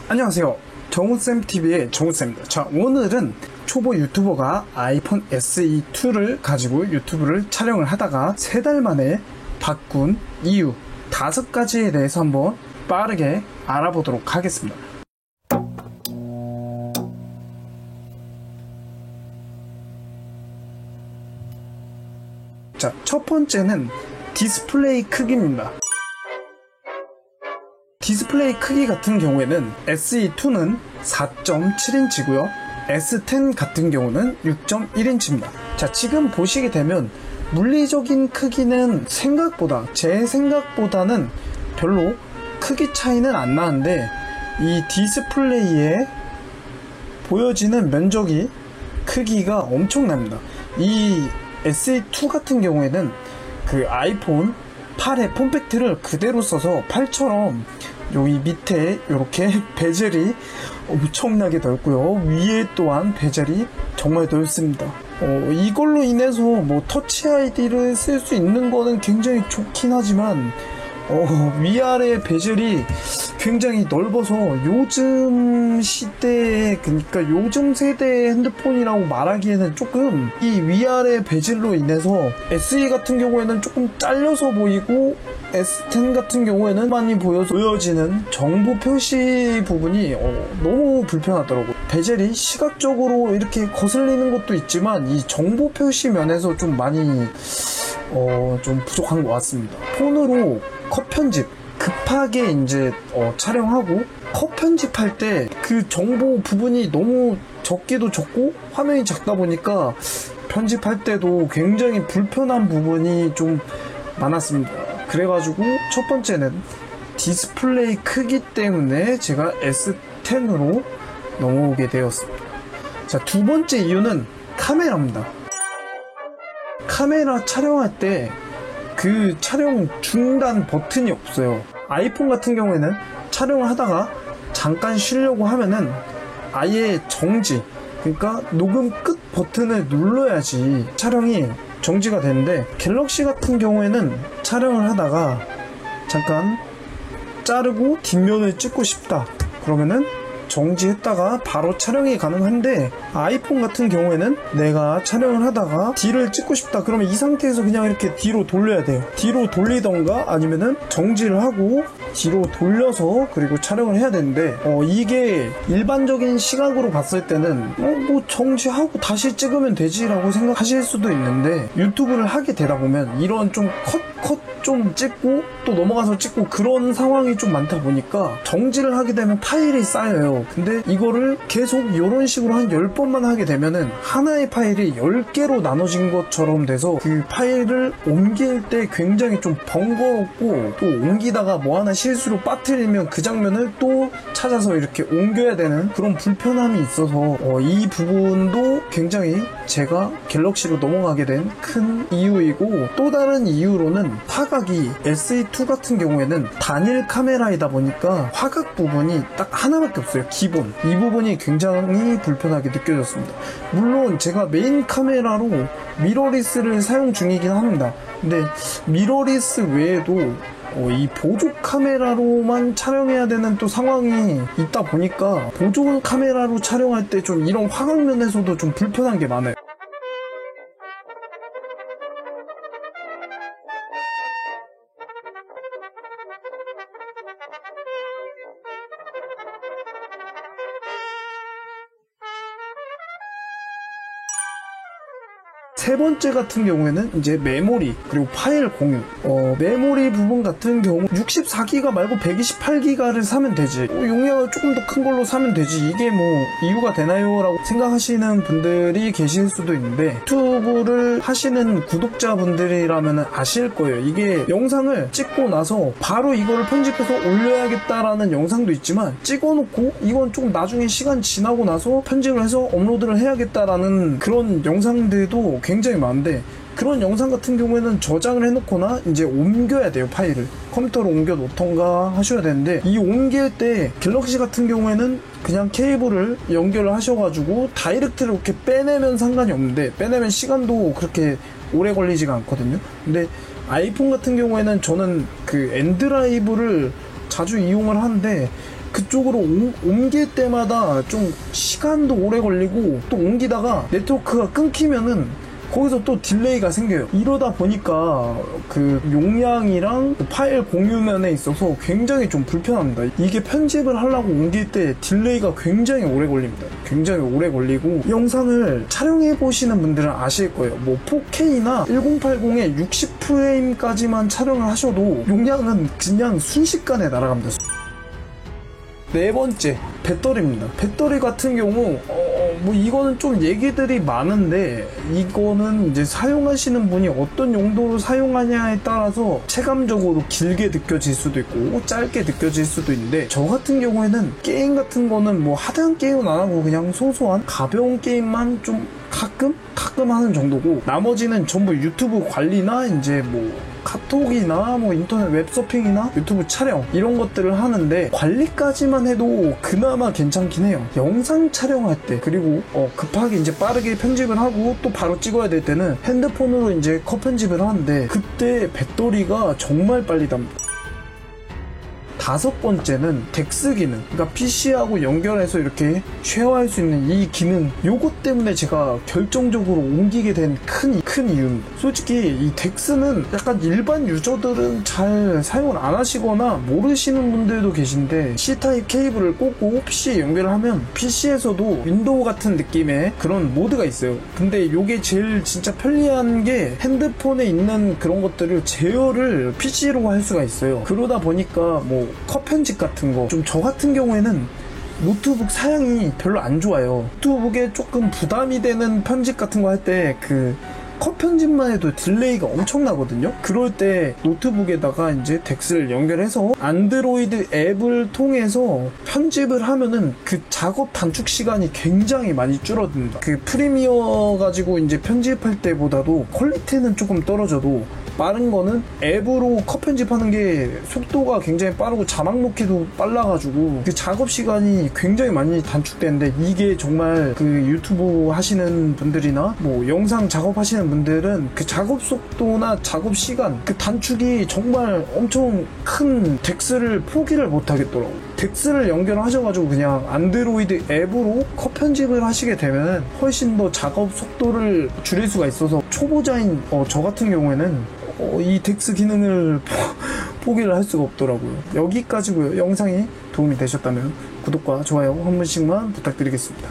안녕하세요. 정우쌤TV의 정우쌤입니다. 자, 오늘은 초보 유튜버가 아이폰 SE2를 가지고 유튜브를 촬영을 하다가 3달 만에 바꾼 이유 5가지에 대해서 한번 빠르게 알아보도록 하겠습니다. 자, 첫 번째는 디스플레이 크기입니다. 디스플레이 크기 같은 경우에는 SE2는 4.7인치고요. S10 같은 경우는 6.1인치입니다. 자, 지금 보시게 되면 물리적인 크기는 제 생각보다는 별로 크기 차이는 안 나는데 이 디스플레이에 보여지는 면적이 크기가 엄청납니다. 이 SE2 같은 경우에는 그 아이폰 8의 폼팩트를 그대로 써서 8처럼 여기 밑에 이렇게 베젤이 엄청나게 넓고요. 위에 또한 베젤이 정말 넓습니다. 이걸로 인해서 뭐 터치 아이디를 쓸 수 있는 거는 굉장히 좋긴 하지만 위아래 베젤이 굉장히 넓어서 요즘 시대에, 그러니까 요즘 세대의 핸드폰이라고 말하기에는 조금 이 위아래 베젤로 인해서 SE 같은 경우에는 조금 잘려서 보이고 S10 같은 경우에는 많이 보여지는 정보 표시 부분이 너무 불편하더라고요. 베젤이 시각적으로 이렇게 거슬리는 것도 있지만 이 정보 표시 면에서 좀 많이 좀 부족한 것 같습니다. 폰으로 컷 편집 급하게 이제 촬영하고 컷 편집할 때 그 정보 부분이 너무 적기도 적고 화면이 작다 보니까 편집할 때도 굉장히 불편한 부분이 좀 많았습니다. 그래가지고 첫 번째는 디스플레이 크기 때문에 제가 S10으로 넘어오게 되었습니다. 자, 두 번째 이유는 카메라입니다. 카메라 촬영할 때 그 촬영 중단 버튼이 없어요. 아이폰 같은 경우에는 촬영을 하다가 잠깐 쉬려고 하면은 아예 정지, 그러니까 녹음 끝 버튼을 눌러야지 촬영이 정지가 되는데, 갤럭시 같은 경우에는 촬영을 하다가 잠깐 자르고 뒷면을 찍고 싶다 그러면은 정지했다가 바로 촬영이 가능한데, 아이폰 같은 경우에는 내가 촬영을 하다가 뒤를 찍고 싶다 그러면 이 상태에서 그냥 이렇게 뒤로 돌려야 돼요. 뒤로 돌리던가 아니면은 정지를 하고 뒤로 돌려서 그리고 촬영을 해야 되는데, 이게 일반적인 시각으로 봤을 때는 뭐 정지하고 다시 찍으면 되지 라고 생각하실 수도 있는데, 유튜브를 하게 되다 보면 이런 좀 컷 좀 찍고 또 넘어가서 찍고 그런 상황이 좀 많다 보니까 정지를 하게 되면 파일이 쌓여요. 근데 이거를 계속 이런 식으로 한 10번만 하게 되면은 하나의 파일이 10개로 나눠진 것처럼 돼서 그 파일을 옮길 때 굉장히 좀 번거롭고, 또 옮기다가 뭐 하나 실수로 빠뜨리면 그 장면을 또 찾아서 이렇게 옮겨야 되는 그런 불편함이 있어서 이 부분도 굉장히 제가 갤럭시로 넘어가게 된 큰 이유이고, 또 다른 이유로는 화각이 SE2 같은 경우에는 단일 카메라이다 보니까 화각 부분이 딱 하나밖에 없어요. 기본 이 부분이 굉장히 불편하게 느껴졌습니다. 물론 제가 메인 카메라로 미러리스를 사용 중이긴 합니다. 근데 미러리스 외에도 이 보조 카메라로만 촬영해야 되는 또 상황이 있다 보니까 보조 카메라로 촬영할 때 좀 이런 화각면에서도 좀 불편한 게 많아요. 세 번째 같은 경우에는 이제 메모리 그리고 파일 공유. 메모리 부분 같은 경우 64기가 말고 128기가를 사면 되지, 용량을 조금 더 큰 걸로 사면 되지, 이게 뭐 이유가 되나요? 라고 생각하시는 분들이 계실 수도 있는데, 유튜브를 하시는 구독자분들이라면 아실 거예요. 이게 영상을 찍고 나서 바로 이거를 편집해서 올려야겠다라는 영상도 있지만, 찍어놓고 이건 조금 나중에 시간 지나고 나서 편집을 해서 업로드를 해야겠다라는 그런 영상들도 굉장히 많은데, 그런 영상 같은 경우에는 저장을 해놓거나 이제 옮겨야 돼요. 파일을 컴퓨터로 옮겨 놓던가 하셔야 되는데, 이 옮길 때 갤럭시 같은 경우에는 그냥 케이블을 연결을 하셔가지고 다이렉트로 이렇게 빼내면 상관이 없는데, 빼내면 시간도 그렇게 오래 걸리지가 않거든요. 근데 아이폰 같은 경우에는 저는 그 엔드라이브를 자주 이용을 하는데, 그쪽으로 옮길 때마다 좀 시간도 오래 걸리고, 또 옮기다가 네트워크가 끊기면은 거기서 또 딜레이가 생겨요. 이러다 보니까 그 용량이랑 파일 공유면에 있어서 굉장히 좀 불편합니다. 이게 편집을 하려고 옮길 때 딜레이가 굉장히 오래 걸립니다. 굉장히 오래 걸리고, 영상을 촬영해 보시는 분들은 아실 거예요. 뭐 4K나 1080에 60프레임까지만 촬영을 하셔도 용량은 그냥 순식간에 날아갑니다. 네 번째, 배터리입니다. 배터리 같은 경우 뭐 이거는 좀 얘기들이 많은데, 이거는 이제 사용하시는 분이 어떤 용도로 사용하냐에 따라서 체감적으로 길게 느껴질 수도 있고 짧게 느껴질 수도 있는데, 저 같은 경우에는 게임 같은 거는 뭐 하드한 게임은 안 하고 그냥 소소한 가벼운 게임만 좀 가끔 하는 정도고, 나머지는 전부 유튜브 관리나 이제 뭐 카톡이나 뭐 인터넷 웹서핑이나 유튜브 촬영 이런 것들을 하는데, 관리까지만 해도 그나마 괜찮긴 해요. 영상 촬영할 때, 그리고 급하게 이제 빠르게 편집을 하고 또 바로 찍어야 될 때는 핸드폰으로 이제 컷 편집을 하는데, 그때 배터리가 정말 빨리 답니다. 다섯 번째는 덱스 기능, 그러니까 PC하고 연결해서 이렇게 쉐어할 수 있는 이 기능, 요것 때문에 제가 결정적으로 옮기게 된 큰 이유입니다. 솔직히 이 덱스는 약간 일반 유저들은 잘 사용을 안 하시거나 모르시는 분들도 계신데, C타입 케이블을 꽂고 PC에 연결을 하면 PC에서도 윈도우 같은 느낌의 그런 모드가 있어요. 근데 요게 제일 진짜 편리한 게, 핸드폰에 있는 그런 것들을 제어를 PC로 할 수가 있어요. 그러다 보니까 뭐 컷 편집 같은 거, 좀 저 같은 경우에는 노트북 사양이 별로 안 좋아요. 노트북에 조금 부담이 되는 편집 같은 거 할 때 그 컷 편집만 해도 딜레이가 엄청나거든요. 그럴 때 노트북에다가 이제 덱스를 연결해서 안드로이드 앱을 통해서 편집을 하면은 그 작업 단축 시간이 굉장히 많이 줄어듭니다. 그 프리미어 가지고 이제 편집할 때보다도 퀄리티는 조금 떨어져도 빠른 거는 앱으로 컷 편집하는 게 속도가 굉장히 빠르고 자막 놓기도 빨라가지고 그 작업 시간이 굉장히 많이 단축되는데, 이게 정말 그 유튜브 하시는 분들이나 뭐 영상 작업하시는 분들은 그 작업 속도나 작업 시간, 그 단축이 정말 엄청 큰 덱스를 포기를 못 하겠더라고요. 덱스를 연결하셔가지고 그냥 안드로이드 앱으로 컷 편집을 하시게 되면 훨씬 더 작업 속도를 줄일 수가 있어서, 초보자인 저 같은 경우에는 이 덱스 기능을 포기를 할 수가 없더라고요. 여기까지고요. 영상이 도움이 되셨다면 구독과 좋아요 한 번씩만 부탁드리겠습니다.